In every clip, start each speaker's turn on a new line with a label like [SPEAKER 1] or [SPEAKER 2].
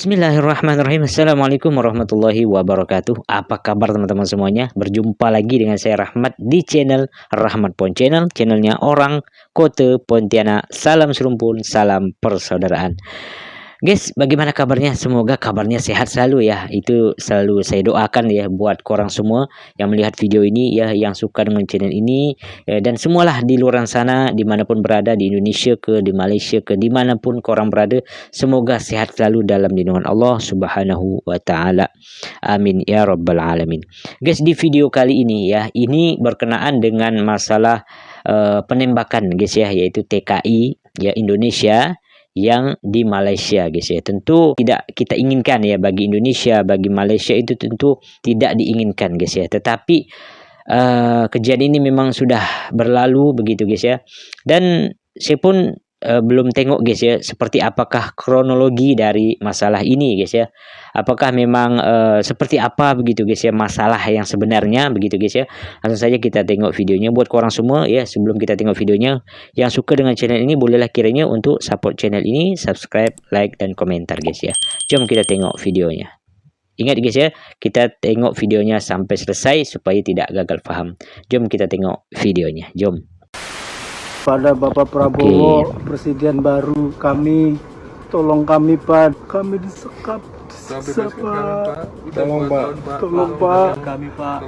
[SPEAKER 1] Bismillahirrahmanirrahim. Assalamualaikum warahmatullahi wabarakatuh. Apa kabar teman-teman semuanya? Berjumpa lagi dengan saya Rahmat di channel Rahmat Pon Channel, channelnya orang Kota Pontianak. Salam serumpun, salam persaudaraan. Guys, bagaimana kabarnya? Semoga kabarnya sehat selalu ya. Itu selalu saya doakan ya buat korang semua yang melihat video ini ya, yang suka dengan channel ini ya, dan semualah di luar sana dimanapun berada, di Indonesia ke, di Malaysia ke, dimanapun korang berada, semoga sehat selalu dalam lindungan Allah Subhanahu wa Ta'ala. Amin ya Rabbal Alamin. Guys, di video kali ini ya, ini berkenaan dengan masalah penembakan guys ya, yaitu TKI ya Indonesia yang di Malaysia guys ya. Tentu tidak kita inginkan ya, bagi Indonesia, bagi Malaysia itu tentu tidak diinginkan guys ya. Tetapi kejadian ini memang sudah berlalu begitu guys ya. Dan saya pun belum tengok guys ya, seperti apakah kronologi dari masalah ini guys ya. Apakah memang seperti apa begitu guys ya masalah yang sebenarnya begitu guys ya. Langsung saja kita tengok videonya. Buat korang semua ya, sebelum kita tengok videonya, yang suka dengan channel ini bolehlah kiranya untuk support channel ini, subscribe, like, dan komentar guys ya. Jom kita tengok videonya. Ingat guys ya, kita tengok videonya sampai selesai supaya tidak gagal paham. Jom kita tengok videonya. Jom.
[SPEAKER 2] Pada Bapak Prabowo, Presiden baru kami, tolong kami Pak, kami disekap, Pak. Tolong Pak,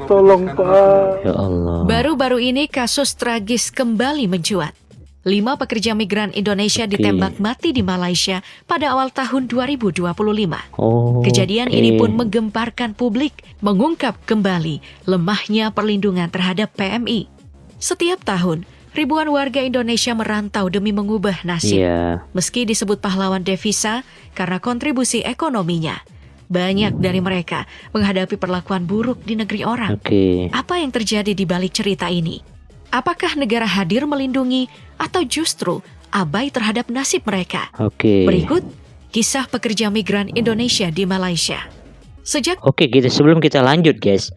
[SPEAKER 2] tolong Pak.
[SPEAKER 1] Ya Allah.
[SPEAKER 3] Baru-baru ini kasus tragis kembali mencuat. 5 pekerja migran Indonesia ditembak mati di Malaysia pada awal tahun 2025. Kejadian ini pun menggemparkan publik, mengungkap kembali lemahnya perlindungan terhadap PMI. Setiap tahun, ribuan warga Indonesia merantau demi mengubah nasib. Meski disebut pahlawan devisa karena kontribusi ekonominya, banyak dari mereka menghadapi perlakuan buruk di negeri orang. Apa yang terjadi di balik cerita ini? Apakah negara hadir melindungi atau justru abai terhadap nasib mereka? Berikut kisah pekerja migran Indonesia di Malaysia.
[SPEAKER 1] Sebelum kita lanjut guys,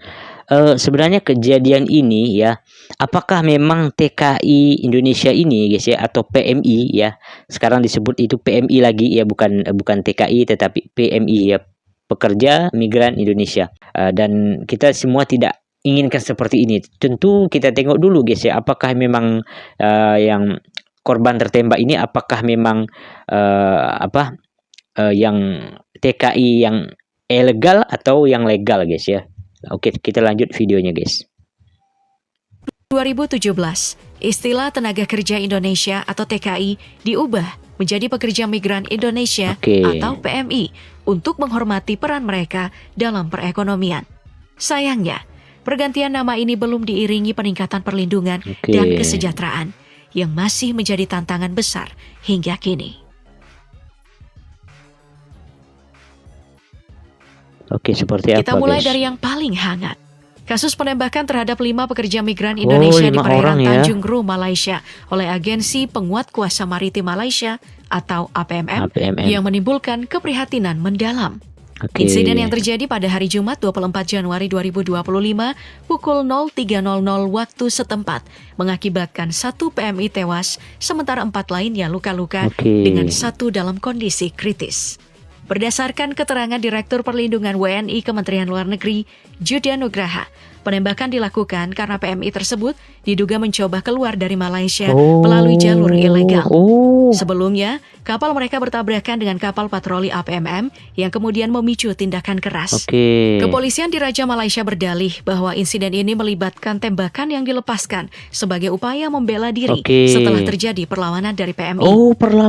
[SPEAKER 1] sebenarnya kejadian ini ya, apakah memang TKI Indonesia ini guys ya, atau PMI ya, sekarang disebut itu PMI lagi ya, bukan TKI tetapi PMI ya, pekerja migran Indonesia. Dan kita semua tidak inginkan seperti ini. Tentu kita tengok dulu guys ya, apakah memang yang korban tertembak ini apakah memang yang TKI yang ilegal atau yang legal guys ya. Oke, kita lanjut videonya guys.
[SPEAKER 3] 2017, istilah tenaga kerja Indonesia atau TKI diubah menjadi pekerja migran Indonesia atau PMI untuk menghormati peran mereka dalam perekonomian. Sayangnya, pergantian nama ini belum diiringi peningkatan perlindungan dan kesejahteraan yang masih menjadi tantangan besar hingga kini.
[SPEAKER 1] Seperti apa
[SPEAKER 3] Kita mulai
[SPEAKER 1] guys?
[SPEAKER 3] dari yang paling hangat. Kasus penembakan terhadap 5 pekerja migran Indonesia di perairan Tanjung Ru, Malaysia oleh Agensi Penguat Kuasa Maritim Malaysia atau APMM yang menimbulkan keprihatinan mendalam. Insiden yang terjadi pada hari Jumat 24 Januari 2025 pukul 03.00 waktu setempat mengakibatkan 1 PMI tewas sementara 4 lainnya luka-luka dengan 1 dalam kondisi kritis. Berdasarkan keterangan Direktur Perlindungan WNI Kementerian Luar Negeri, Judha Nugraha, penembakan dilakukan karena PMI tersebut diduga mencoba keluar dari Malaysia melalui jalur ilegal. Sebelumnya, kapal mereka bertabrakan dengan kapal patroli APMM yang kemudian memicu tindakan keras. Kepolisian di Raja Malaysia berdalih bahwa insiden ini melibatkan tembakan yang dilepaskan sebagai upaya membela diri setelah terjadi perlawanan dari PMI.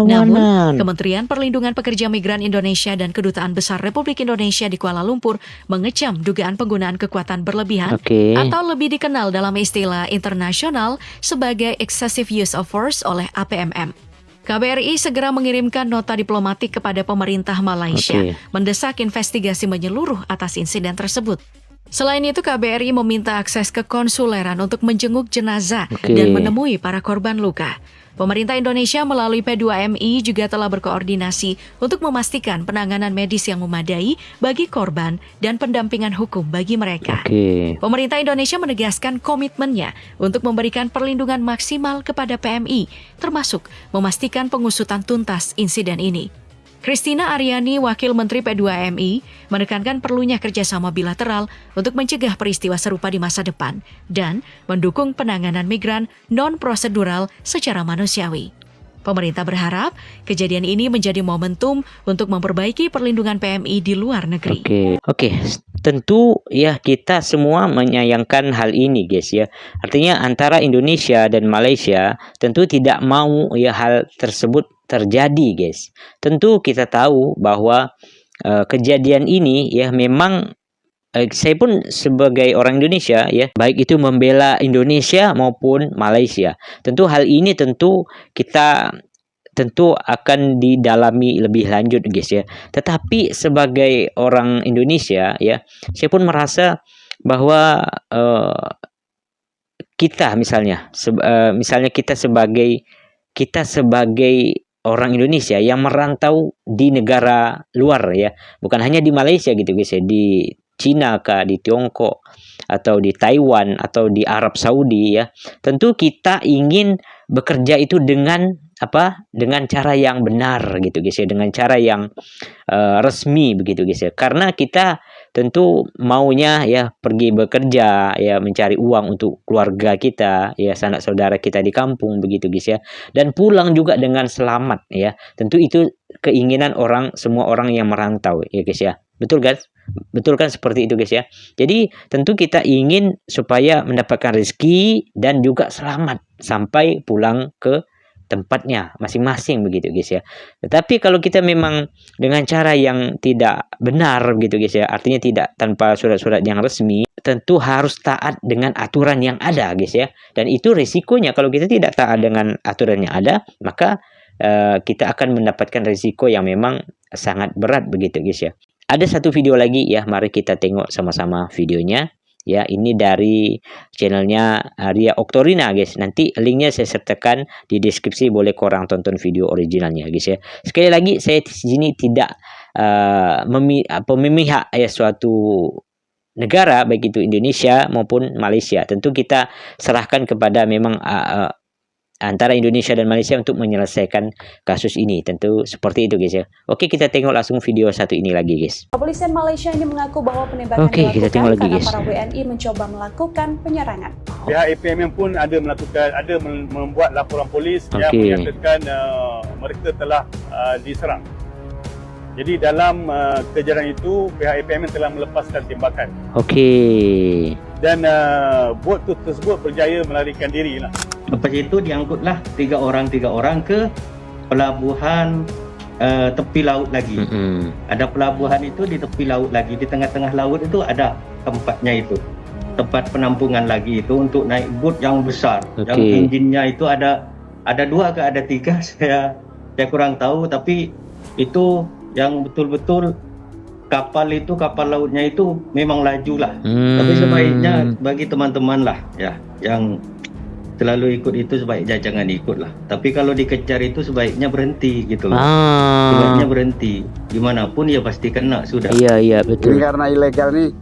[SPEAKER 3] Namun, Kementerian Perlindungan Pekerja Migran Indonesia dan Kedutaan Besar Republik Indonesia di Kuala Lumpur mengecam dugaan penggunaan kekuatan berlebihan atau lebih dikenal dalam istilah internasional sebagai excessive use of force oleh APMM. KBRI segera mengirimkan nota diplomatik kepada pemerintah Malaysia, mendesak investigasi menyeluruh atas insiden tersebut. Selain itu, KBRI meminta akses ke konsuleran untuk menjenguk jenazah dan menemui para korban luka. Pemerintah Indonesia melalui P2MI juga telah berkoordinasi untuk memastikan penanganan medis yang memadai bagi korban dan pendampingan hukum bagi mereka. Pemerintah Indonesia menegaskan komitmennya untuk memberikan perlindungan maksimal kepada PMI, termasuk memastikan pengusutan tuntas insiden ini. Christina Aryani, Wakil Menteri P2MI, menekankan perlunya kerjasama bilateral untuk mencegah peristiwa serupa di masa depan dan mendukung penanganan migran non-prosedural secara manusiawi. Pemerintah berharap kejadian ini menjadi momentum untuk memperbaiki perlindungan PMI di luar negeri.
[SPEAKER 1] Oke. Tentu ya kita semua menyayangkan hal ini guys ya. Artinya antara Indonesia dan Malaysia tentu tidak mau ya hal tersebut terjadi guys. Tentu kita tahu bahwa kejadian ini ya memang saya pun sebagai orang Indonesia ya, baik itu membela Indonesia maupun Malaysia. Tentu hal ini kita akan didalami lebih lanjut guys ya. Tetapi sebagai orang Indonesia ya, saya pun merasa bahwa kita misalnya kita sebagai orang Indonesia yang merantau di negara luar ya, bukan hanya di Malaysia gitu guys ya, di Cina kah, di Tiongkok atau di Taiwan atau di Arab Saudi ya. Tentu kita ingin bekerja itu dengan cara yang benar gitu guys ya, dengan cara yang resmi begitu guys ya. Karena kita tentu maunya ya pergi bekerja ya, mencari uang untuk keluarga kita ya, sanak saudara kita di kampung begitu guys ya, dan pulang juga dengan selamat ya. Tentu itu keinginan semua orang yang merantau ya guys ya. Betul kan? Betul kan seperti itu guys ya. Jadi tentu kita ingin supaya mendapatkan rezeki dan juga selamat sampai pulang ke tempatnya masing-masing begitu guys ya. Tetapi kalau kita memang dengan cara yang tidak benar begitu guys ya, artinya tidak tanpa surat-surat yang resmi, tentu harus taat dengan aturan yang ada guys ya. Dan itu resikonya kalau kita tidak taat dengan aturan yang ada, maka kita akan mendapatkan risiko yang memang sangat berat begitu guys ya. Ada satu video lagi ya, mari kita tengok sama-sama videonya. Ya, ini dari channelnya Ria Oktorina guys. Nanti linknya saya sertakan di deskripsi, boleh korang tonton video originalnya guys ya. Sekali lagi saya di sini tidak memihak ya suatu negara, baik itu Indonesia maupun Malaysia. Tentu kita serahkan kepada memang antara Indonesia dan Malaysia untuk menyelesaikan kasus ini. Tentu seperti itu guys ya. Oke, kita tengok langsung video satu ini lagi guys.
[SPEAKER 4] Kepolisian Malaysia ini mengaku bahwa penembakan dilakukan karena para WNI mencoba melakukan penyerangan.
[SPEAKER 5] Pihak APM pun ada membuat laporan polis yang menyatakan mereka telah diserang. Jadi dalam kejaran itu pihak APM telah melepaskan tembakan. Dan bot tersebut berjaya melarikan diri lah.
[SPEAKER 6] Lepas itu diangkutlah tiga orang ke pelabuhan tepi laut lagi. Ada pelabuhan itu di tepi laut lagi, di tengah-tengah laut itu ada tempatnya itu, tempat penampungan lagi itu untuk naik bot yang besar, yang enjinnya itu ada 2 ke ada 3 saya kurang tahu, tapi itu yang betul-betul kapal lautnya itu memang laju lah. Tapi sebaiknya bagi teman-teman lah ya yang selalu ikut itu, sebaiknya jangan ikut lah. Tapi kalau dikejar itu sebaiknya berhenti gitu loh. Sebaiknya berhenti. Dimanapun ya pasti kena sudah.
[SPEAKER 1] Iya betul.
[SPEAKER 2] Ini karena ilegal nih,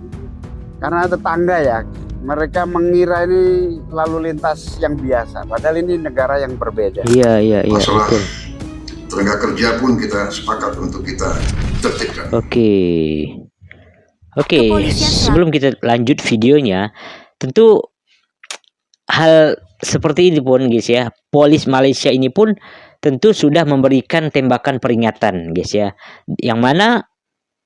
[SPEAKER 2] karena tetangga ya, mereka mengira ini lalu lintas yang biasa, padahal ini negara yang berbeda.
[SPEAKER 1] Iya
[SPEAKER 7] Masalah
[SPEAKER 1] betul.
[SPEAKER 7] tenaga kerja pun kita sepakat untuk kita tertibkan.
[SPEAKER 1] Oke, sebelum kita lanjut videonya, tentu hal seperti ini pun guys ya, polis Malaysia ini pun tentu sudah memberikan tembakan peringatan guys ya, yang mana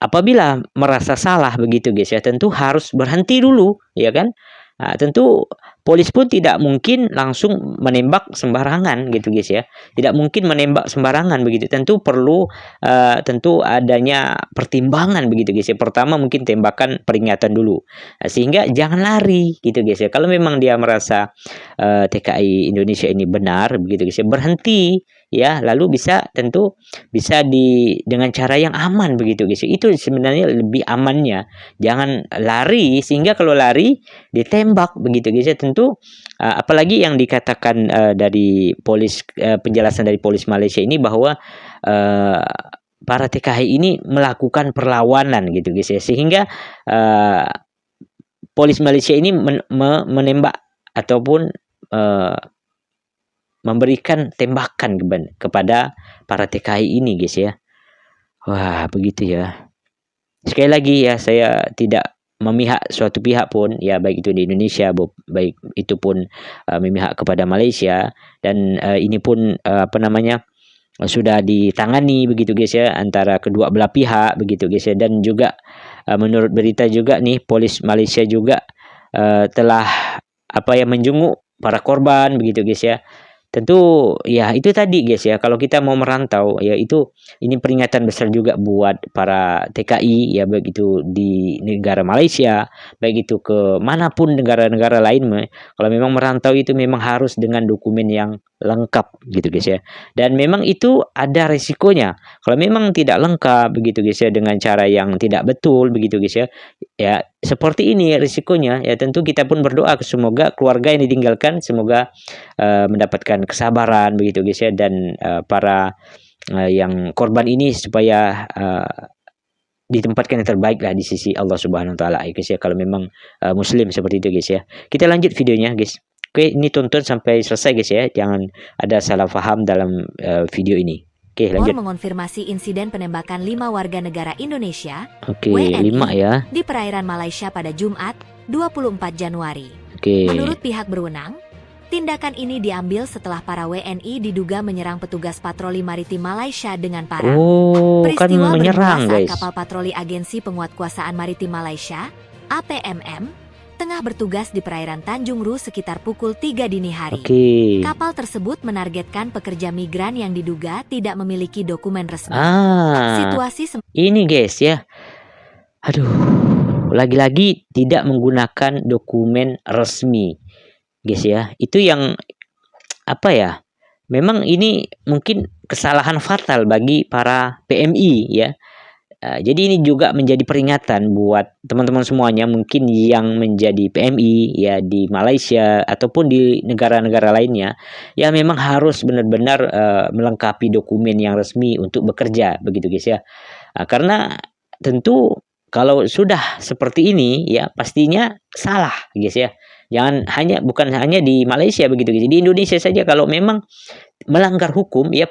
[SPEAKER 1] apabila merasa salah begitu guys ya, tentu harus berhenti dulu ya kan. Nah, tentu polis pun tidak mungkin langsung menembak sembarangan gitu guys ya, tidak mungkin menembak sembarangan begitu. Tentu perlu tentu adanya pertimbangan begitu guys ya. Pertama mungkin tembakan peringatan dulu, sehingga jangan lari gitu guys ya. Kalau memang dia merasa TKI Indonesia ini benar begitu guys ya, berhenti ya, lalu tentu bisa dengan cara yang aman begitu guys. Itu sebenarnya lebih amannya, jangan lari, sehingga kalau lari ditembak begitu guys ya. Tentu apalagi yang dikatakan dari polis, penjelasan dari polis Malaysia ini bahwa para TKI ini melakukan perlawanan gitu guys ya, sehingga polis Malaysia ini menembak ataupun memberikan tembakan kepada para TKI ini guys ya. Wah, begitu ya. Sekali lagi ya, saya tidak memihak suatu pihak pun, ya baik itu di Indonesia, baik itu pun memihak kepada Malaysia, dan ini pun sudah ditangani begitu guys ya, antara kedua belah pihak begitu guys ya. Dan juga menurut berita juga nih, polis Malaysia juga telah menjenguk para korban begitu guys ya. Tentu ya itu tadi guys ya, kalau kita mau merantau ya ini peringatan besar juga buat para TKI ya, baik itu di negara Malaysia, baik itu ke manapun negara-negara lain. Kalau memang merantau itu memang harus dengan dokumen yang lengkap gitu guys ya. Dan memang itu ada resikonya kalau memang tidak lengkap begitu guys ya, dengan cara yang tidak betul begitu guys ya. Ya seperti ini risikonya ya. Tentu kita pun berdoa semoga keluarga yang ditinggalkan semoga mendapatkan kesabaran begitu guys ya, dan para yang korban ini supaya ditempatkan yang terbaik lah di sisi Allah Subhanahu wa taala guys ya, kalau memang muslim seperti itu guys ya. Kita lanjut videonya guys. Oke, ini tonton sampai selesai guys ya, jangan ada salah paham dalam video ini. Oke, lanjut.
[SPEAKER 8] Mengonfirmasi insiden penembakan 5 warga negara Indonesia
[SPEAKER 1] WNI 5 ya
[SPEAKER 8] di perairan Malaysia pada Jumat 24 Januari.
[SPEAKER 1] Oke.
[SPEAKER 8] Menurut pihak berwenang, tindakan ini diambil setelah para WNI diduga menyerang petugas patroli maritim Malaysia dengan parang. Peristiwa
[SPEAKER 1] menyerang
[SPEAKER 8] bermula saat
[SPEAKER 1] guys.
[SPEAKER 8] kapal patroli Agensi Penguatkuasaan Maritim Malaysia (APMM) tengah bertugas di perairan Tanjung Ru sekitar pukul 3 dini hari. Kapal tersebut menargetkan pekerja migran yang diduga tidak memiliki dokumen resmi. Situasi
[SPEAKER 1] ini guys ya. Aduh, lagi-lagi tidak menggunakan dokumen resmi. Guys ya, itu yang memang ini mungkin kesalahan fatal bagi para PMI ya. Jadi ini juga menjadi peringatan buat teman-teman semuanya mungkin yang menjadi PMI ya di Malaysia ataupun di negara-negara lainnya, ya memang harus benar-benar melengkapi dokumen yang resmi untuk bekerja begitu guys ya. Karena tentu kalau sudah seperti ini ya pastinya salah guys ya. Bukan hanya di Malaysia begitu guys. Di Indonesia saja kalau memang melanggar hukum ya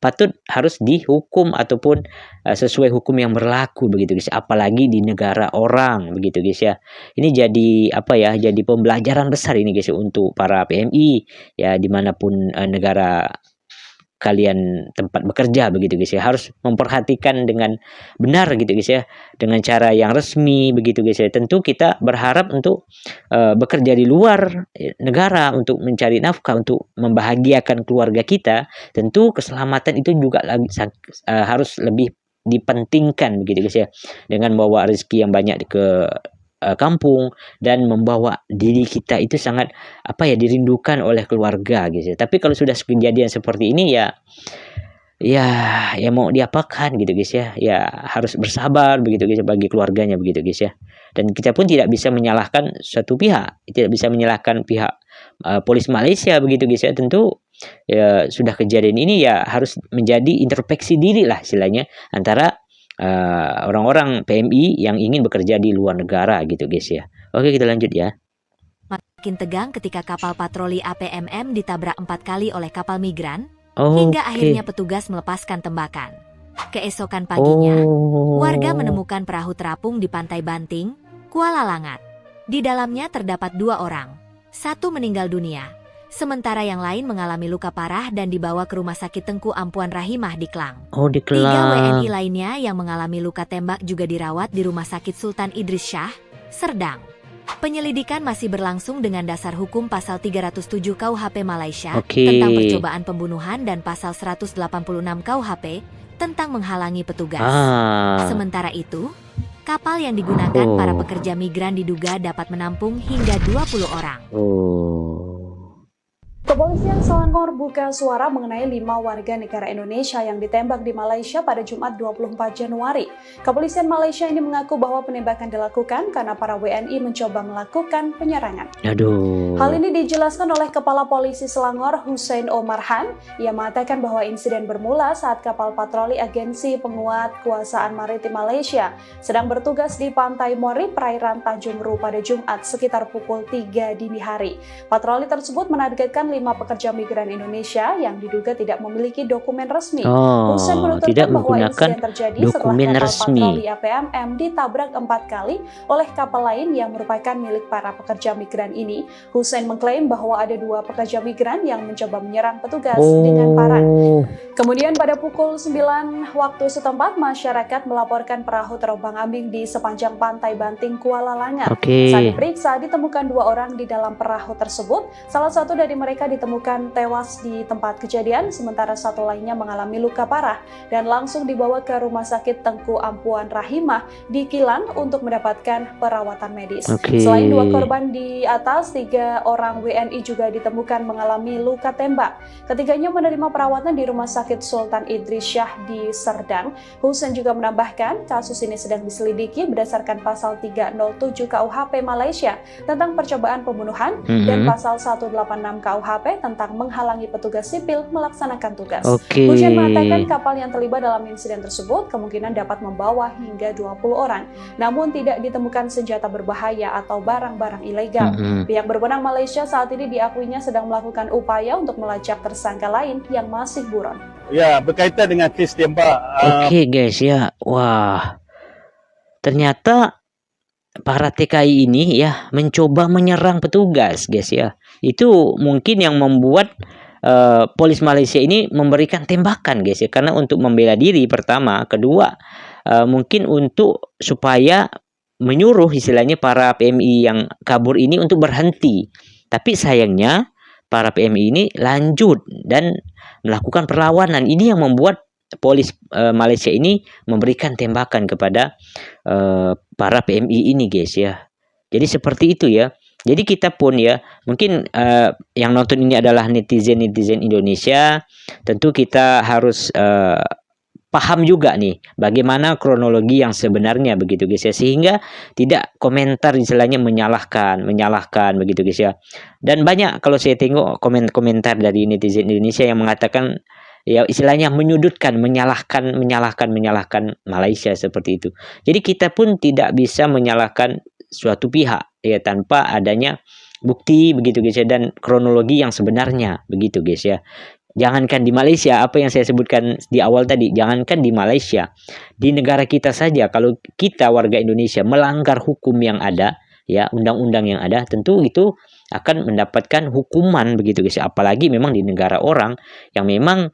[SPEAKER 1] patut harus dihukum ataupun sesuai hukum yang berlaku begitu guys, apalagi di negara orang begitu guys ya. Ini jadi jadi pembelajaran besar ini guys untuk para PMI ya, dimanapun negara kalian tempat bekerja begitu guys ya, harus memperhatikan dengan benar gitu guys ya, dengan cara yang resmi begitu guys ya. Tentu kita berharap untuk bekerja di luar negara untuk mencari nafkah, untuk membahagiakan keluarga kita. Tentu keselamatan itu juga harus lebih dipentingkan begitu guys ya, dengan bawa rezeki yang banyak ke kampung dan membawa diri kita itu sangat dirindukan oleh keluarga guys ya. Tapi kalau sudah kejadian seperti ini ya mau diapakan gitu guys ya. Ya harus bersabar begitu guys bagi keluarganya begitu guys ya. Dan kita pun tidak bisa menyalahkan suatu pihak, tidak bisa menyalahkan pihak polis Malaysia begitu guys ya. Tentu ya sudah kejadian ini ya harus menjadi introspeksi diri lah istilahnya antara orang-orang PMI yang ingin bekerja di luar negara gitu guys ya. Oke, kita lanjut ya.
[SPEAKER 8] Makin tegang ketika kapal patroli APMM ditabrak 4 kali oleh kapal migran hingga akhirnya petugas melepaskan tembakan. Keesokan paginya, warga menemukan perahu terapung di Pantai Banting, Kuala Langat. Di dalamnya terdapat 2 orang, 1 meninggal dunia, sementara yang lain mengalami luka parah dan dibawa ke Rumah Sakit Tengku Ampuan Rahimah di Klang. 3 WNI lainnya yang mengalami luka tembak juga dirawat di Rumah Sakit Sultan Idris Shah, Serdang. Penyelidikan masih berlangsung dengan dasar hukum pasal 307 KUHP Malaysia tentang percobaan pembunuhan dan pasal 186 KUHP tentang menghalangi petugas. Sementara itu, kapal yang digunakan para pekerja migran diduga dapat menampung hingga 20 orang.
[SPEAKER 4] Kepolisian Selangor buka suara mengenai 5 warga negara Indonesia yang ditembak di Malaysia pada Jumat 24 Januari. Kepolisian Malaysia ini mengaku bahwa penembakan dilakukan karena para WNI mencoba melakukan penyerangan. Hal ini dijelaskan oleh Kepala Polisi Selangor, Hussein Omar Han. Ia mengatakan bahwa insiden bermula saat kapal patroli Agensi Penguatkuasaan Maritim Malaysia sedang bertugas di Pantai Mori, perairan Tanjung Ru pada Jumat sekitar pukul 3 dini hari. Patroli tersebut menargetkan 5 5 pekerja migran Indonesia yang diduga tidak memiliki dokumen resmi.
[SPEAKER 1] tidak
[SPEAKER 4] Hussein menuturkan bahwa
[SPEAKER 1] menggunakan
[SPEAKER 4] insiden terjadi
[SPEAKER 1] dokumen
[SPEAKER 4] setelah kapal
[SPEAKER 1] resmi.
[SPEAKER 4] patroli APMM ditabrak 4 kali oleh kapal lain yang merupakan milik para pekerja migran ini. Hussein mengklaim bahwa ada 2 pekerja migran yang mencoba menyerang petugas dengan parang. Kemudian pada pukul 9 waktu setempat, masyarakat melaporkan perahu terombang-ambing di sepanjang pantai Banting, Kuala Langat. Saat diperiksa, ditemukan 2 orang di dalam perahu tersebut. Salah satu dari mereka ditemukan tewas di tempat kejadian, sementara satu lainnya mengalami luka parah dan langsung dibawa ke Rumah Sakit Tengku Ampuan Rahimah di Kilang untuk mendapatkan perawatan medis. Selain 2 korban di atas, 3 orang WNI juga ditemukan mengalami luka tembak. Ketiganya menerima perawatan di Rumah Sakit Sultan Idris Shah di Serdang. Hussein juga menambahkan, kasus ini sedang diselidiki berdasarkan pasal 307 KUHP Malaysia tentang percobaan pembunuhan dan pasal 186 KUHP tentang menghalangi petugas sipil melaksanakan tugas. Hussein mengatakan kapal yang terlibat dalam insiden tersebut kemungkinan dapat membawa hingga 20 orang, namun tidak ditemukan senjata berbahaya atau barang-barang ilegal. Pihak berwenang Malaysia saat ini diakuinya sedang melakukan upaya untuk melacak tersangka lain yang masih buron.
[SPEAKER 5] Ya, berkaitan dengan kes tembak.
[SPEAKER 1] Guys ya, wah, ternyata para TKI ini ya mencoba menyerang petugas, guys ya. Itu mungkin yang membuat polis Malaysia ini memberikan tembakan, guys ya, karena untuk membela diri pertama, kedua mungkin untuk supaya menyuruh istilahnya para PMI yang kabur ini untuk berhenti. Tapi sayangnya para PMI ini lanjut dan melakukan perlawanan. Ini yang membuat polis Malaysia ini memberikan tembakan kepada para PMI ini, guys ya. Jadi seperti itu ya. Jadi kita pun ya, mungkin yang nonton ini adalah netizen Indonesia. Tentu kita harus paham juga nih bagaimana kronologi yang sebenarnya begitu, guys ya, sehingga tidak komentar istilahnya menyalahkan begitu, guys ya. Dan banyak kalau saya tengok komentar dari netizen Indonesia yang mengatakan ya istilahnya menyudutkan, menyalahkan Malaysia seperti itu. Jadi kita pun tidak bisa menyalahkan suatu pihak ya tanpa adanya bukti begitu, guys ya, dan kronologi yang sebenarnya begitu, guys ya. Jangankan di Malaysia, apa yang saya sebutkan di awal tadi, jangankan di Malaysia, di negara kita saja, kalau kita warga Indonesia melanggar hukum yang ada, ya undang-undang yang ada, tentu itu akan mendapatkan hukuman begitu, guys. Apalagi memang di negara orang yang memang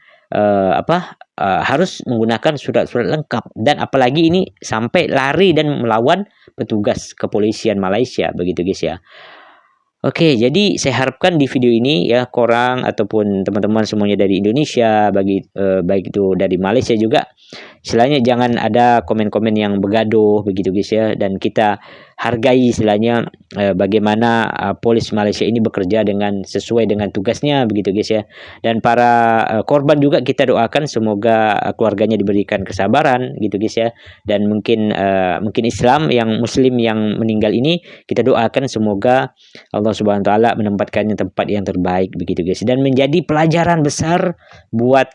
[SPEAKER 1] harus menggunakan surat-surat lengkap, dan apalagi ini sampai lari dan melawan petugas kepolisian Malaysia begitu, guys ya. Oke, jadi saya harapkan di video ini ya korang ataupun teman-teman semuanya dari Indonesia, baik itu dari Malaysia juga, istilahnya jangan ada komen-komen yang begaduh begitu, guys ya, dan kita hargai istilahnya bagaimana polis Malaysia ini bekerja dengan sesuai dengan tugasnya begitu, guys ya. Dan para korban juga kita doakan semoga keluarganya diberikan kesabaran gitu, guys ya. Dan mungkin Islam yang Muslim yang meninggal ini kita doakan semoga Allah Subhanahu wa taala menempatkannya tempat yang terbaik begitu, guys, dan menjadi pelajaran besar buat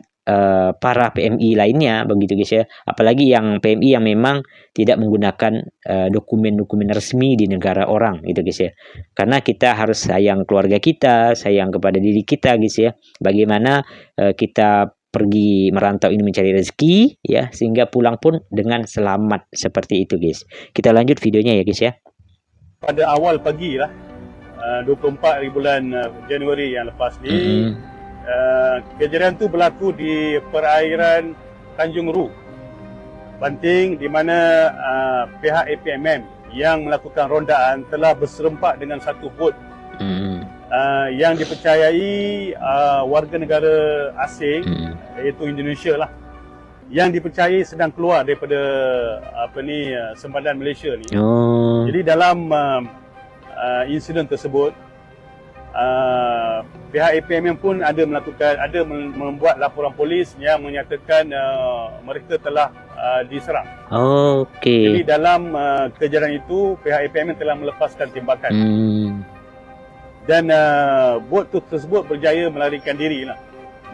[SPEAKER 1] para PMI lainnya begitu, guys ya. Apalagi yang PMI yang memang tidak menggunakan dokumen-dokumen resmi di negara orang gitu, guys ya. Karena kita harus sayang keluarga kita, sayang kepada diri kita, guys ya. Bagaimana kita pergi merantau ini mencari rezeki ya, sehingga pulang pun dengan selamat seperti itu, guys. Kita lanjut videonya ya, guys ya.
[SPEAKER 5] Pada awal pagi lah 24 hari bulan Januari yang lepas ni, kejadian tu berlaku di perairan Tanjung Ru, Banting, di mana pihak APMM yang melakukan rondaan telah berserempak dengan satu bot yang dipercayai warga negara asing, iaitu Indonesia lah, yang dipercayai sedang keluar daripada sempadan Malaysia ni. Jadi dalam insiden tersebut, pihak APMM pun ada membuat laporan polis yang menyatakan mereka telah diserang. Jadi dalam kejadian itu pihak APMM telah melepaskan tembakan. Dan bot tersebut berjaya melarikan diri lah.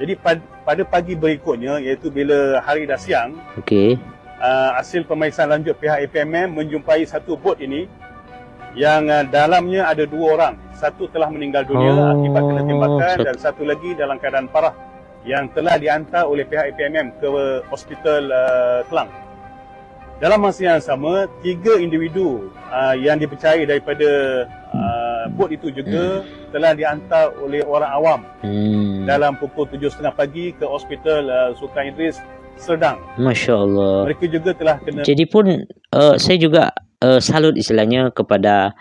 [SPEAKER 5] Jadi pada pagi berikutnya, iaitu bila hari dah siang, hasil pemeriksaan lanjut pihak APMM menjumpai satu bot ini yang dalamnya ada 2 orang. Satu telah meninggal dunia akibat kena tembakan dan satu lagi dalam keadaan parah yang telah dihantar oleh pihak APMM ke hospital Kelang. Dalam masa yang sama, 3 individu yang dipercayai daripada bot itu juga telah dihantar oleh orang awam dalam pukul 7.30 pagi ke hospital Sultan Idris Serdang.
[SPEAKER 1] Masya Allah.
[SPEAKER 5] Mereka juga telah kena.
[SPEAKER 1] Jadi pun saya juga salut istilahnya kepada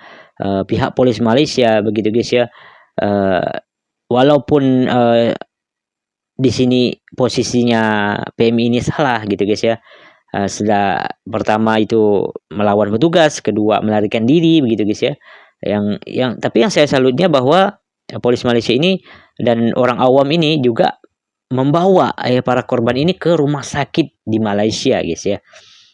[SPEAKER 1] pihak polis Malaysia begitu guys ya. Walaupun di sini posisinya PMI ini salah gitu guys ya. Setelah pertama itu melawan petugas, kedua melarikan diri begitu guys ya. Tapi yang saya salutnya bahwa polis Malaysia ini dan orang awam ini juga membawa para korban ini ke rumah sakit di Malaysia guys ya.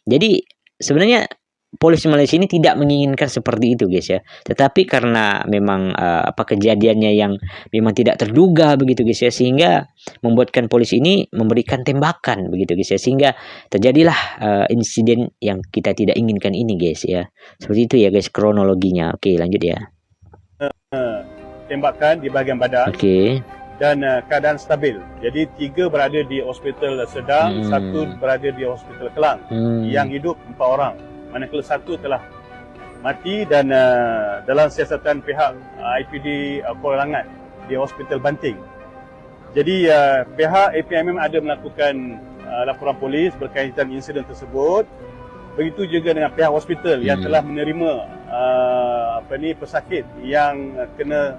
[SPEAKER 1] Jadi sebenarnya polisi Malaysia ini tidak menginginkan seperti itu guys ya, tetapi karena memang kejadiannya yang memang tidak terduga begitu guys ya, sehingga membuatkan polisi ini memberikan tembakan begitu guys ya, sehingga terjadilah insiden yang kita tidak inginkan ini guys ya. Seperti itu ya guys kronologinya. Oke, lanjut ya.
[SPEAKER 5] Tembakan di bahagian badan.
[SPEAKER 1] Oke.
[SPEAKER 5] Dan keadaan stabil. Jadi 3 berada di hospital Sedang, 1 berada di hospital Kelang. Yang hidup 4 orang. Manakala 1 telah mati dan dalam siasatan pihak IPD Kuala Langat di Hospital Banting. Jadi pihak APMM ada melakukan laporan polis berkaitan insiden tersebut. Begitu juga dengan pihak hospital yang telah menerima pesakit yang kena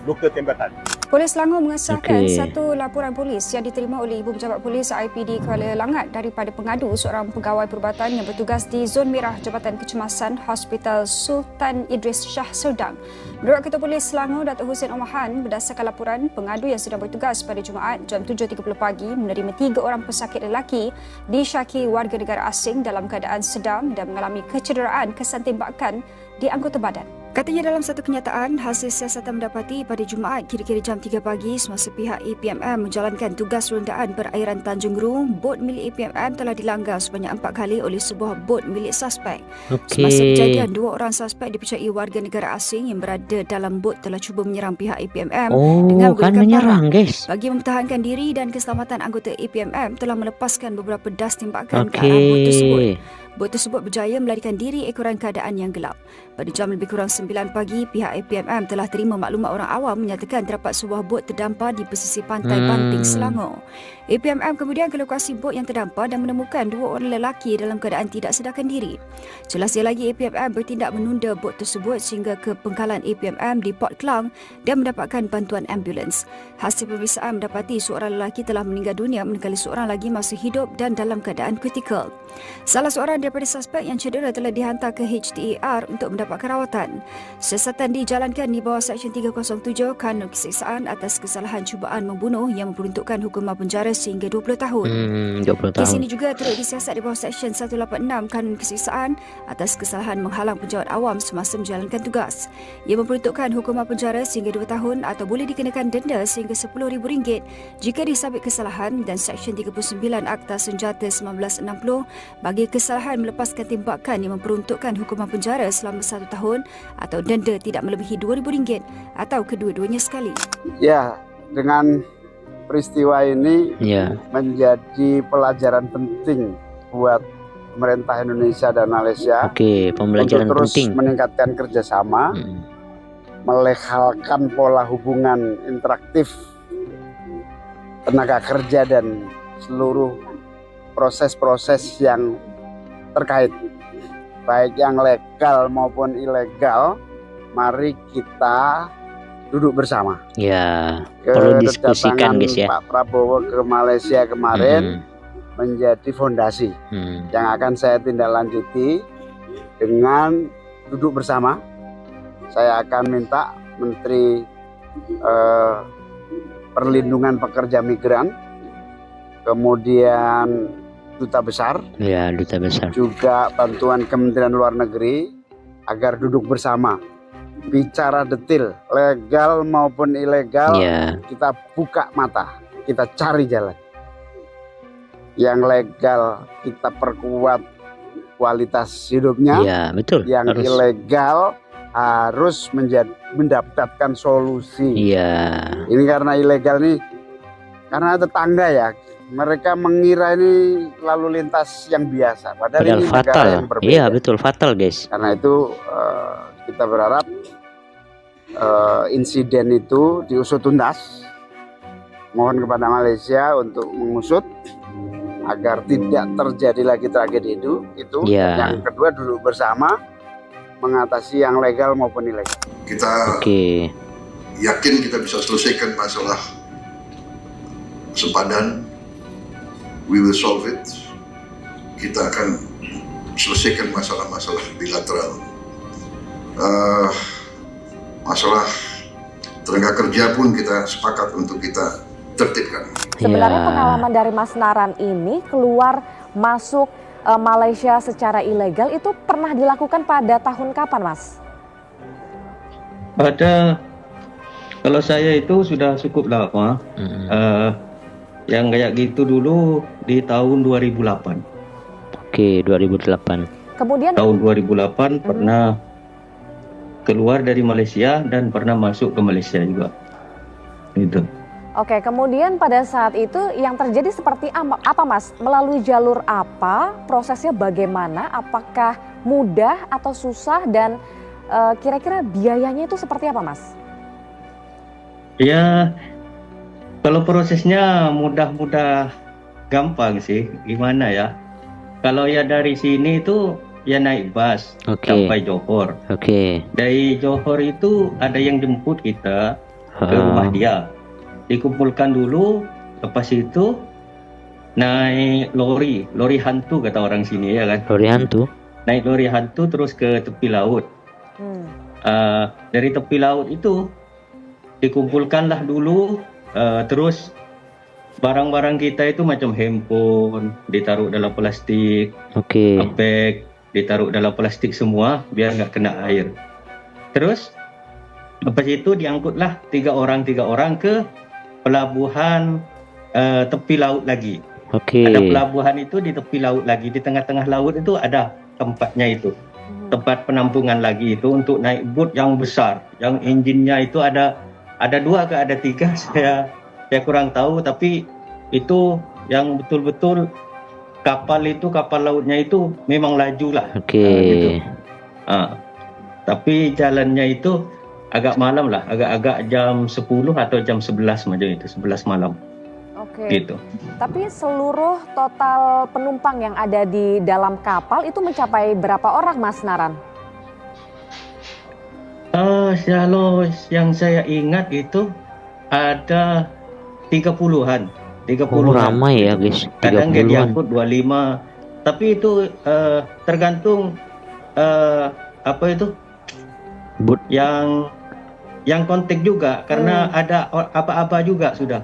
[SPEAKER 5] luka tembakan.
[SPEAKER 9] Polis Selangor mengesahkan satu laporan polis yang diterima oleh Ibu Pejabat Polis IPD Kuala Langat daripada pengadu seorang pegawai perubatan yang bertugas di Zon Merah Jabatan Kecemasan Hospital Sultan Idris Shah Serdang. Menurut Ketua Polis Selangor, Datuk Hussein Omahan, berdasarkan laporan, pengadu yang sedang bertugas pada Jumaat jam 7.30 pagi menerima 3 orang pesakit lelaki disyaki warga negara asing dalam keadaan sedang dan mengalami kecederaan kesan tembakan di anggota badan. Katanya dalam satu kenyataan, hasil siasatan mendapati pada Jumaat kira-kira jam 3 pagi semasa pihak APMM menjalankan tugas rondaan perairan Tanjung Ru, bot milik APMM telah dilanggar sebanyak 4 kali oleh sebuah bot milik suspek. Semasa kejadian, 2 orang suspek dipercayai warga negara asing yang berada dalam bot telah cuba menyerang pihak APMM dengan menggunakan parang. Bagi mempertahankan diri dan keselamatan anggota APMM telah melepaskan beberapa das tembakan ke arah bot tersebut. Bot tersebut berjaya melarikan diri ekoran keadaan yang gelap. Pada jam lebih kurang 9 pagi, pihak APMM telah terima maklumat orang awam menyatakan terdapat sebuah bot terdampar di pesisir pantai Banting, Selangor. APMM kemudian ke lokasi bot yang terdampar dan menemukan 2 orang lelaki dalam keadaan tidak sedarkan diri. Jelasnya lagi, APMM bertindak menunda bot tersebut sehingga ke pengkalan APMM di Port Klang dan mendapatkan bantuan ambulans. Hasil pemeriksaan mendapati seorang lelaki telah meninggal dunia manakala seorang lagi masih hidup dan dalam keadaan kritikal. Salah seorang daripada suspek yang cedera telah dihantar ke HTAR untuk mendapatkan rawatan. Siasatan dijalankan di bawah Seksyen 307 Kanun Kesiksaan atas kesalahan cubaan membunuh yang memperuntukkan hukuman penjara sehingga 20 tahun.
[SPEAKER 1] 20 tahun.
[SPEAKER 9] Kes ini juga turut disiasat di bawah Seksyen 186 Kanun Kesiksaan atas kesalahan menghalang penjawat awam semasa menjalankan tugas. Ia memperuntukkan hukuman penjara sehingga 2 tahun atau boleh dikenakan denda sehingga RM10,000 jika disabit kesalahan, dan Seksyen 39 Akta Senjata 1960 bagi kesalahan melepaskan tembakan yang memperuntukkan hukuman penjara selama 1 tahun atau denda tidak melebihi RM2,000 atau kedua-duanya sekali.
[SPEAKER 2] Ya, dengan peristiwa ini menjadi pelajaran penting buat pemerintah Indonesia dan Malaysia.
[SPEAKER 1] Pembelajaran
[SPEAKER 2] untuk terus
[SPEAKER 1] penting
[SPEAKER 2] meningkatkan kerjasama, melehalkan pola hubungan interaktif tenaga kerja dan seluruh proses-proses yang terkait, baik yang legal maupun ilegal. Mari kita duduk bersama. Ya, perlu diskusikan guys ya. Pak Prabowo ke Malaysia kemarin menjadi fondasi yang akan saya tindak lanjuti dengan duduk bersama. Saya akan minta Menteri Perlindungan Pekerja Migran, kemudian Duta Besar, juga bantuan Kementerian Luar Negeri agar duduk bersama, bicara detail, legal maupun ilegal. Kita buka mata, kita cari jalan. Yang legal kita perkuat kualitas hidupnya, yang ilegal harus mendapatkan solusi.
[SPEAKER 1] Iya.
[SPEAKER 2] Ini karena ilegal nih, karena tetangga ya, mereka mengira ini lalu lintas yang biasa, padahal ini
[SPEAKER 1] fatal.
[SPEAKER 2] negara yang berbeda.
[SPEAKER 1] Iya betul, fatal guys.
[SPEAKER 2] Karena itu kita berharap insiden itu diusut tuntas. Mohon kepada Malaysia untuk mengusut agar tidak terjadi lagi tragedi itu. Yang kedua, duduk bersama mengatasi yang legal maupun ilegal.
[SPEAKER 7] Kita yakin kita bisa selesaikan masalah sepadan. We will solve it. Kita akan selesaikan masalah-masalah bilateral. Masalah tenaga kerja pun kita sepakat untuk kita tertibkan.
[SPEAKER 10] Sebenarnya pengalaman dari Mas Naran ini keluar masuk Malaysia secara ilegal itu pernah dilakukan pada tahun kapan, Mas?
[SPEAKER 6] Kalau saya itu sudah cukup lama. Yang kayak gitu dulu di tahun 2008.
[SPEAKER 1] Oke, 2008.
[SPEAKER 10] Kemudian
[SPEAKER 6] tahun 2008 pernah keluar dari Malaysia dan pernah masuk ke Malaysia juga. Itu.
[SPEAKER 10] Oke, kemudian pada saat itu yang terjadi seperti apa, Mas? Melalui jalur apa? Prosesnya bagaimana? Apakah mudah atau susah? Dan kira-kira biayanya itu seperti apa, Mas?
[SPEAKER 6] Ya, kalau prosesnya mudah-mudah gampang sih. Gimana ya? Kalau ya dari sini itu ya naik bus sampai Johor. Dari Johor itu ada yang jemput kita ke rumah dia. Dikumpulkan dulu, lepas itu naik lori hantu kata orang sini ya kan.
[SPEAKER 1] Lori hantu?
[SPEAKER 6] Naik lori hantu terus ke tepi laut. Dari tepi laut itu dikumpulkanlah dulu, terus barang-barang kita itu macam handphone ditaruh dalam plastik, bag ditaruh dalam plastik semua biar nggak kena air. Terus lepas itu diangkutlah tiga orang ke pelabuhan tepi laut lagi. Ada pelabuhan itu di tepi laut lagi, di tengah-tengah laut itu ada tempatnya itu, tempat penampungan lagi itu untuk naik boat yang besar, yang enjinnya itu ada 2 ke ada 3 saya kurang tahu, tapi itu yang betul-betul kapal lautnya itu memang laju lah. Gitu. Tapi jalannya itu agak malam lah, agak jam 10 atau jam 11 macam itu, 11 malam. Gitu. Tapi
[SPEAKER 10] seluruh total penumpang yang ada di dalam kapal itu mencapai berapa orang, Mas Naran?
[SPEAKER 6] Kalau yang saya ingat itu ada 30-an.
[SPEAKER 1] Ramai ya guys.
[SPEAKER 6] Kadang dia diangkut 25. Tapi itu tergantung apa itu? Yang kontak juga, karena ada apa-apa juga sudah.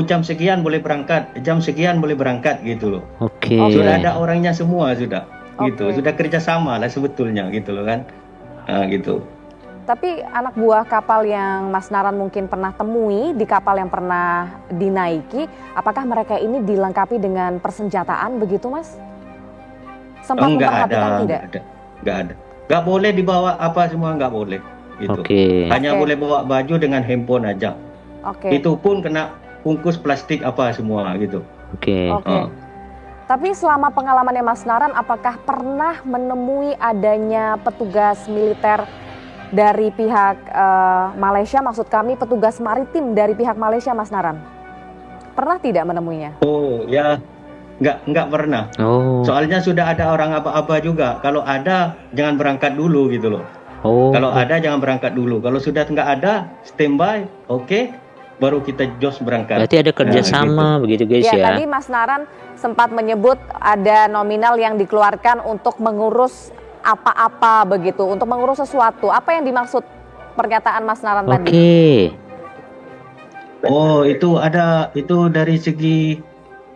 [SPEAKER 6] Jam sekian boleh berangkat, jam sekian boleh berangkat gitu loh. Sudah ada orangnya semua sudah. Gitu. Sudah kerjasama lah sebetulnya gitu loh kan. Gitu.
[SPEAKER 10] Tapi anak buah kapal yang Mas Naran mungkin pernah temui di kapal yang pernah dinaiki, apakah mereka ini dilengkapi dengan persenjataan begitu, Mas? Sempat memperhatikan tidak?
[SPEAKER 6] Enggak ada. Enggak boleh dibawa apa semua, enggak boleh. Gitu. Hanya boleh bawa baju dengan handphone aja. Itu pun kena bungkus plastik apa semua gitu.
[SPEAKER 10] Tapi selama pengalamannya Mas Naran, apakah pernah menemui adanya petugas militer dari pihak Malaysia, maksud kami petugas maritim dari pihak Malaysia, Mas Naran? Pernah tidak menemuinya?
[SPEAKER 6] Ya nggak pernah. Soalnya sudah ada orang apa-apa juga. Kalau ada jangan berangkat dulu gitu loh. Kalau ada jangan berangkat dulu. Kalau sudah nggak ada, standby, baru kita jos berangkat.
[SPEAKER 1] Berarti ada kerjasama begitu guys ya.
[SPEAKER 10] Tadi Mas Naran sempat menyebut ada nominal yang dikeluarkan untuk mengurus apa-apa begitu, untuk mengurus sesuatu. Apa yang dimaksud pernyataan Mas Naran tadi?
[SPEAKER 6] Itu dari segi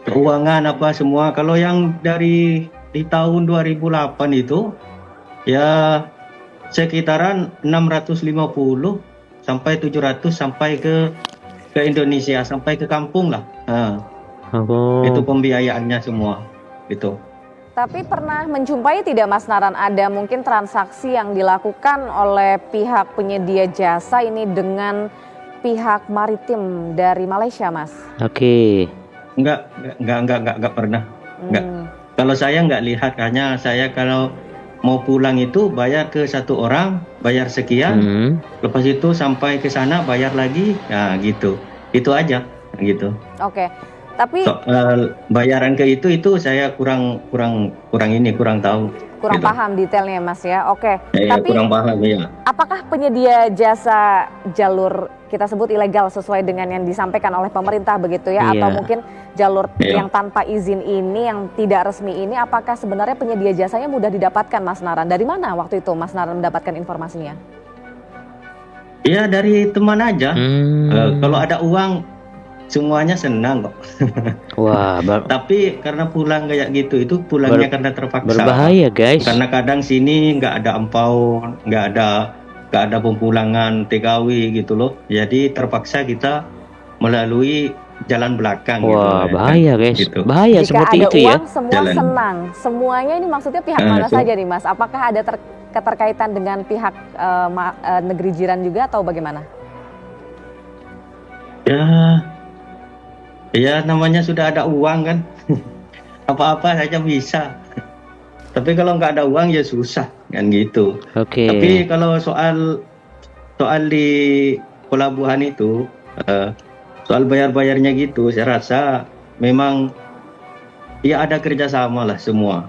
[SPEAKER 6] keuangan apa semua. Kalau yang di tahun 2008 itu ya sekitaran 650 sampai 700 sampai ke Indonesia, sampai ke kampung lah. Itu pembiayaannya semua gitu.
[SPEAKER 10] Tapi pernah menjumpai tidak Mas Naran ada mungkin transaksi yang dilakukan oleh pihak penyedia jasa ini dengan pihak maritim dari Malaysia, Mas?
[SPEAKER 1] Oke.
[SPEAKER 6] Enggak pernah. Enggak. Kalau saya nggak lihat, hanya saya kalau mau pulang itu bayar ke satu orang, bayar sekian, lepas itu sampai ke sana bayar lagi, nah gitu. Itu aja, gitu.
[SPEAKER 10] Oke. Tapi
[SPEAKER 6] bayaran ke itu saya kurang tahu.
[SPEAKER 10] Kurang
[SPEAKER 6] gitu.
[SPEAKER 10] paham detailnya Mas ya. Oke.
[SPEAKER 6] Ya,
[SPEAKER 10] tapi
[SPEAKER 6] kurang paham ya.
[SPEAKER 10] Apakah penyedia jasa jalur kita sebut ilegal sesuai dengan yang disampaikan oleh pemerintah begitu ya? Atau mungkin jalur yang tanpa izin ini, yang tidak resmi ini, apakah sebenarnya penyedia jasanya mudah didapatkan Mas Naran? Dari mana waktu itu Mas Naran mendapatkan informasinya?
[SPEAKER 6] Iya dari teman aja. Kalau ada uang semuanya senang kok.
[SPEAKER 1] Wah,
[SPEAKER 6] tapi karena pulang kayak gitu itu pulangnya karena terpaksa.
[SPEAKER 1] Berbahaya guys.
[SPEAKER 6] Karena kadang sini nggak ada ampau, nggak ada pempulangan TKW gitu loh. Jadi terpaksa kita melalui jalan belakang.
[SPEAKER 1] Wah,
[SPEAKER 6] gitu,
[SPEAKER 1] bahaya guys.
[SPEAKER 6] Gitu.
[SPEAKER 1] Bahaya
[SPEAKER 10] Jika
[SPEAKER 1] seperti
[SPEAKER 10] ada
[SPEAKER 1] itu
[SPEAKER 10] uang,
[SPEAKER 1] ya.
[SPEAKER 10] semua senang. Semuanya ini maksudnya pihak mana saja nih Mas? Apakah ada keterkaitan dengan pihak negeri jiran juga atau bagaimana?
[SPEAKER 6] Ya namanya sudah ada uang kan, apa-apa saja bisa. Tapi kalau nggak ada uang ya susah kan gitu.
[SPEAKER 1] Oke.
[SPEAKER 6] Tapi kalau soal di pelabuhan itu, soal bayarnya gitu, saya rasa memang ya ada kerjasama lah semua.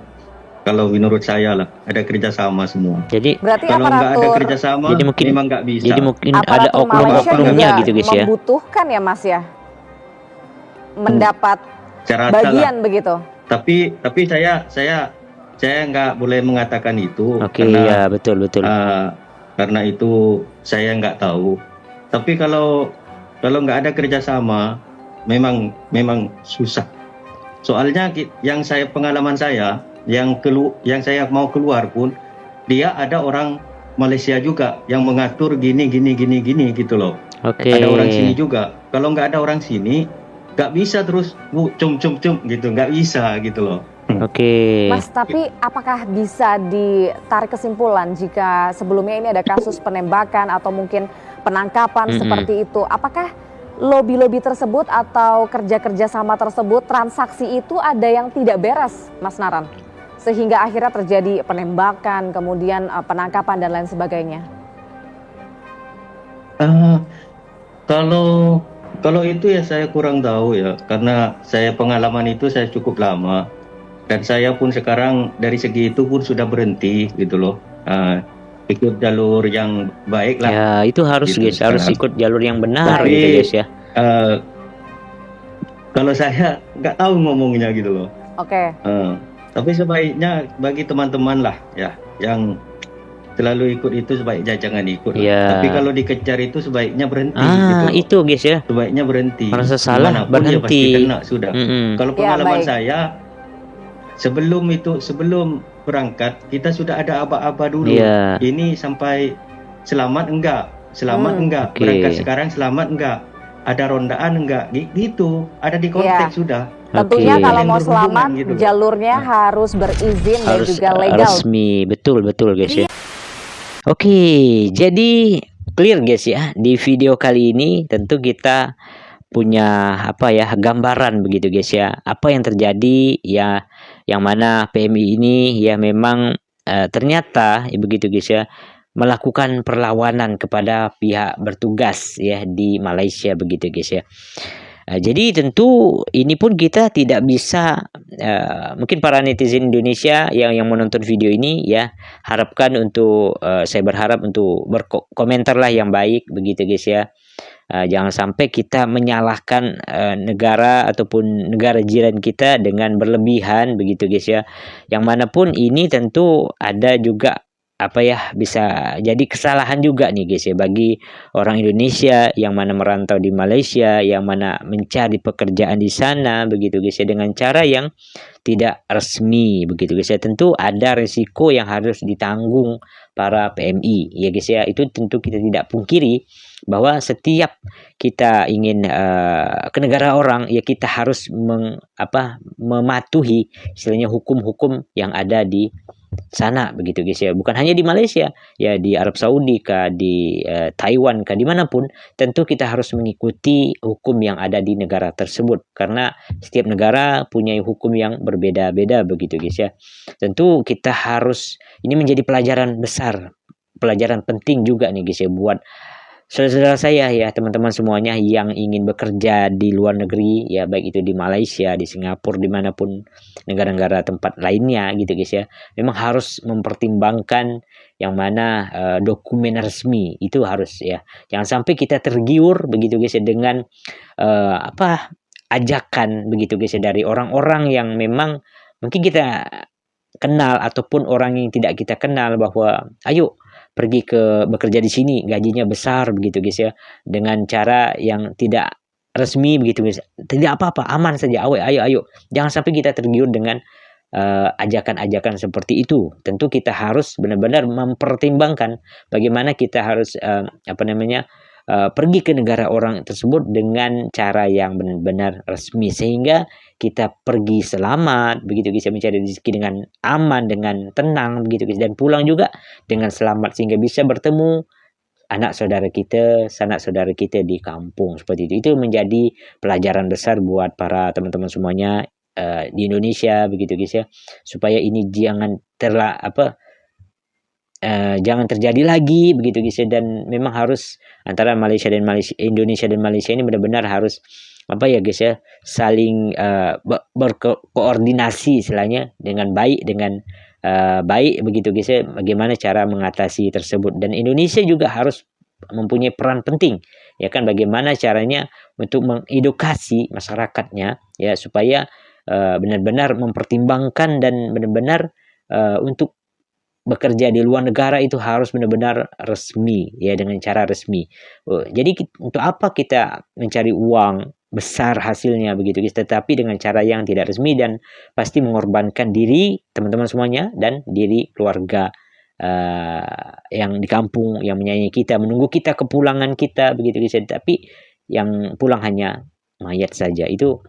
[SPEAKER 6] Kalau menurut saya lah ada kerjasama semua.
[SPEAKER 1] Jadi
[SPEAKER 10] berarti
[SPEAKER 6] kalau nggak ada kerjasama,
[SPEAKER 1] jadi mungkin,
[SPEAKER 6] memang nggak bisa.
[SPEAKER 1] Jadi mungkin ada oknum-oknumnya gitu guys ya.
[SPEAKER 10] Membutuhkan ya Mas ya, mendapat bagian begitu.
[SPEAKER 6] Tapi saya nggak boleh mengatakan itu.
[SPEAKER 1] Oke, ya betul.
[SPEAKER 6] Karena itu saya nggak tahu. Tapi kalau nggak ada kerjasama, memang susah. Soalnya yang pengalaman saya, yang saya mau keluar pun, dia ada orang Malaysia juga yang mengatur gini gitu loh.
[SPEAKER 1] Oke.
[SPEAKER 6] Ada orang sini juga. Kalau nggak ada orang sini, nggak bisa terus cum gitu, nggak bisa gitu loh.
[SPEAKER 1] Oke.
[SPEAKER 10] Mas, tapi apakah bisa ditarik kesimpulan jika sebelumnya ini ada kasus penembakan atau mungkin penangkapan seperti itu? Apakah lobby tersebut atau kerja sama tersebut, transaksi itu ada yang tidak beres, Mas Naran? Sehingga akhirnya terjadi penembakan, kemudian penangkapan dan lain sebagainya.
[SPEAKER 6] Kalau itu ya saya kurang tahu ya, karena pengalaman itu saya cukup lama. Dan saya pun sekarang dari segi itu pun sudah berhenti gitu loh. Ikut jalur yang baik lah.
[SPEAKER 1] Ya itu harus gitu, guys, harus ikut jalur yang benar. Tapi, gitu guys ya.
[SPEAKER 6] Kalau saya nggak tahu ngomongnya gitu loh.
[SPEAKER 10] Oke.
[SPEAKER 6] Tapi sebaiknya bagi teman-teman lah ya yang selalu ikut itu sebaiknya jangan ikut.
[SPEAKER 1] Ya.
[SPEAKER 6] Tapi kalau dikejar itu sebaiknya berhenti.
[SPEAKER 1] Gitu. Itu guys ya.
[SPEAKER 6] Sebaiknya berhenti.
[SPEAKER 1] Merasa salah berhenti.
[SPEAKER 6] Ya pasti kena sudah. Kalau pengalaman saya sebelum berangkat kita sudah ada aba-aba dulu. Ini sampai selamat enggak?
[SPEAKER 1] Okay.
[SPEAKER 6] Berangkat sekarang selamat enggak? Ada rondaan enggak? Gitu. Ada di konteks sudah.
[SPEAKER 10] Tentunya kalau mau selamat gitu, jalurnya harus berizin dan juga legal.
[SPEAKER 1] Resmi, betul guys ya. Oke, jadi clear guys ya. Di video kali ini tentu kita punya gambaran begitu guys ya. Apa yang terjadi ya, yang mana PMI ini ya memang ternyata begitu guys ya, melakukan perlawanan kepada pihak bertugas ya di Malaysia begitu guys ya. Jadi tentu ini pun kita tidak bisa, mungkin para netizen Indonesia yang menonton video ini ya, saya berharap untuk berkomentar lah yang baik begitu guys ya. Jangan sampai kita menyalahkan negara ataupun negara jiran kita dengan berlebihan begitu guys ya. Yang manapun ini tentu ada juga bisa jadi kesalahan juga nih guys ya bagi orang Indonesia yang mana merantau di Malaysia, yang mana mencari pekerjaan di sana begitu guys ya, dengan cara yang tidak resmi begitu guys ya. Tentu ada resiko yang harus ditanggung para PMI ya guys ya. Itu tentu kita tidak pungkiri bahwa setiap kita ingin ke negara orang ya kita harus mematuhi istilahnya hukum-hukum yang ada di sana begitu guys ya. Bukan hanya di Malaysia ya, di Arab Saudi kah, di Taiwan kah, dimanapun tentu kita harus mengikuti hukum yang ada di negara tersebut, karena setiap negara punya hukum yang berbeda-beda begitu guys ya. Tentu kita harus, ini menjadi pelajaran besar, pelajaran penting juga nih guys ya buat saudara-saudara saya ya, teman-teman semuanya yang ingin bekerja di luar negeri ya, baik itu di Malaysia, di Singapura, dimanapun negara-negara tempat lainnya gitu guys ya. Memang harus mempertimbangkan yang mana dokumen resmi itu harus ya. Jangan sampai kita tergiur begitu guys ya dengan ajakan begitu guys ya dari orang-orang yang memang mungkin kita kenal ataupun orang yang tidak kita kenal, bahwa ayo pergi ke bekerja di sini, gajinya besar begitu guys ya, dengan cara yang tidak resmi begitu guys. Tidak apa-apa, aman saja, ayo. Jangan sampai kita tergiur dengan ajakan-ajakan seperti itu. Tentu kita harus benar-benar mempertimbangkan bagaimana kita harus pergi ke negara orang tersebut dengan cara yang benar-benar resmi, sehingga kita pergi selamat begitu guys, mencari rezeki dengan aman, dengan tenang begitu guys, dan pulang juga dengan selamat sehingga bisa bertemu anak saudara kita, sanak saudara kita di kampung seperti itu. Itu menjadi pelajaran besar buat para teman-teman semuanya di Indonesia begitu guys ya, supaya ini jangan jangan terjadi lagi begitu guys ya. Dan memang harus antara Indonesia dan Malaysia ini benar-benar harus guys ya, saling berkoordinasi istilahnya dengan baik begitu guys ya, bagaimana cara mengatasi tersebut. Dan Indonesia juga harus mempunyai peran penting ya kan, bagaimana caranya untuk mengedukasi masyarakatnya ya, supaya benar-benar mempertimbangkan dan benar-benar untuk bekerja di luar negara itu harus benar-benar resmi ya, dengan cara resmi. Jadi untuk apa kita mencari uang besar hasilnya begitu guys, tetapi dengan cara yang tidak resmi, dan pasti mengorbankan diri teman-teman semuanya dan diri keluarga yang di kampung yang menyayangi kita, menunggu kita kepulangan kita begitu guys, tapi yang pulang hanya mayat saja. Itu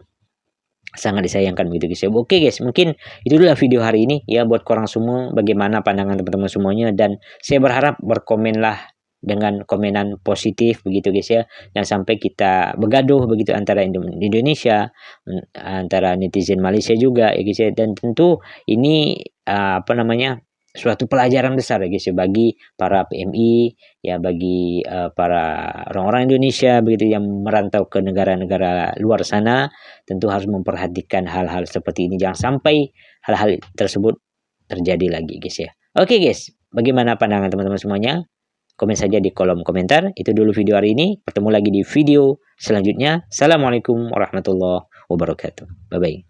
[SPEAKER 1] sangat disayangkan begitu guys ya. Oke guys, mungkin itu adalah video hari ini ya buat korang semua, bagaimana pandangan teman-teman semuanya, dan saya berharap berkomenlah dengan komenan positif begitu guys ya. Jangan sampai kita begaduh begitu antara Indonesia, antara netizen Malaysia juga ya guys ya. Dan tentu ini suatu pelajaran besar ya guys ya bagi para PMI ya, bagi para orang-orang Indonesia begitu yang merantau ke negara-negara luar sana. Tentu harus memperhatikan hal-hal seperti ini, jangan sampai hal-hal tersebut terjadi lagi guys ya. Oke guys, bagaimana pandangan teman-teman semuanya? Komen saja di kolom komentar. Itu dulu video hari ini, bertemu lagi di video selanjutnya. Assalamualaikum warahmatullahi wabarakatuh. Bye bye.